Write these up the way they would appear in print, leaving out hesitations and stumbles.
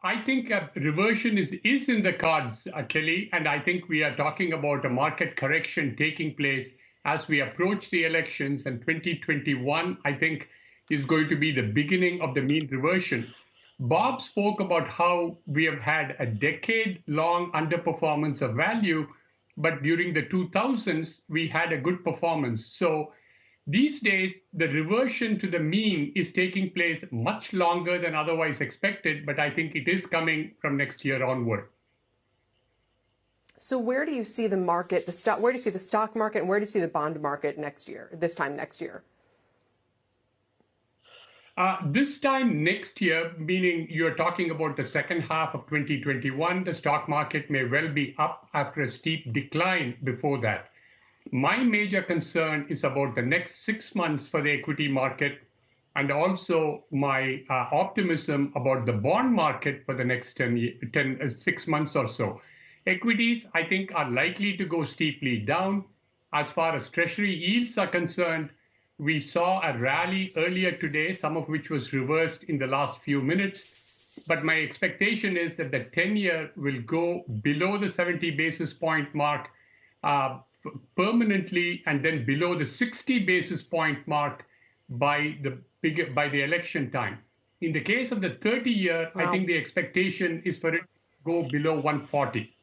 I think a reversion is in the cards, Kelly, and I think we are talking about a market correction taking place as we approach the elections. And 2021, I think, is going to be the beginning of the mean reversion. Bob spoke about how we have had a decade-long underperformance of value, but during the 2000s, we had a good performance. So these days, the reversion to the mean is taking place much longer than otherwise expected, but I think it is coming from next year onward. So where do you see the market, where do you see the stock market, and where do you see the bond market next year, this time next year? This time next year, meaning you're talking about the second half of 2021, the stock market may well be up after a steep decline before that. My major concern is about the next 6 months for the equity market, and also my optimism about the bond market for the next 6 months or so. Equities, I think, are likely to go steeply down. As far as Treasury yields are concerned, we saw a rally earlier today, some of which was reversed in the last few minutes. But my expectation is that the 10-year will go below the 70 basis point mark permanently, and then below the 60 basis point mark by the election time. In the case of the 30-year, wow, I think the expectation is for it to go below 140.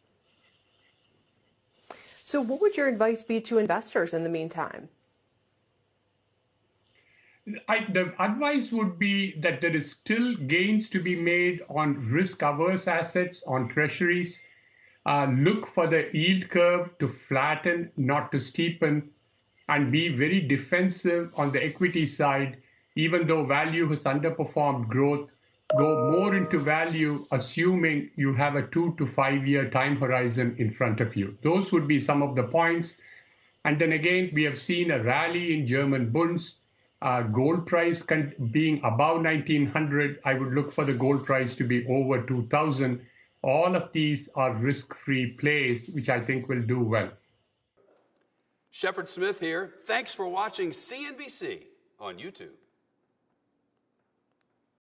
So what would your advice be to investors in the meantime? The advice would be that there is still gains to be made on risk-averse assets, on treasuries. Look for the yield curve to flatten, not to steepen, and be very defensive on the equity side. Even though value has underperformed growth, go more into value, assuming you have a 2 to 5 year time horizon in front of you. Those would be some of the points. And then again, we have seen a rally in German bunds. Gold price being above 1900, I would look for the gold price to be over 2000. All of these are risk-free plays, which I think will do well. Shepard Smith here. Thanks for watching CNBC on YouTube.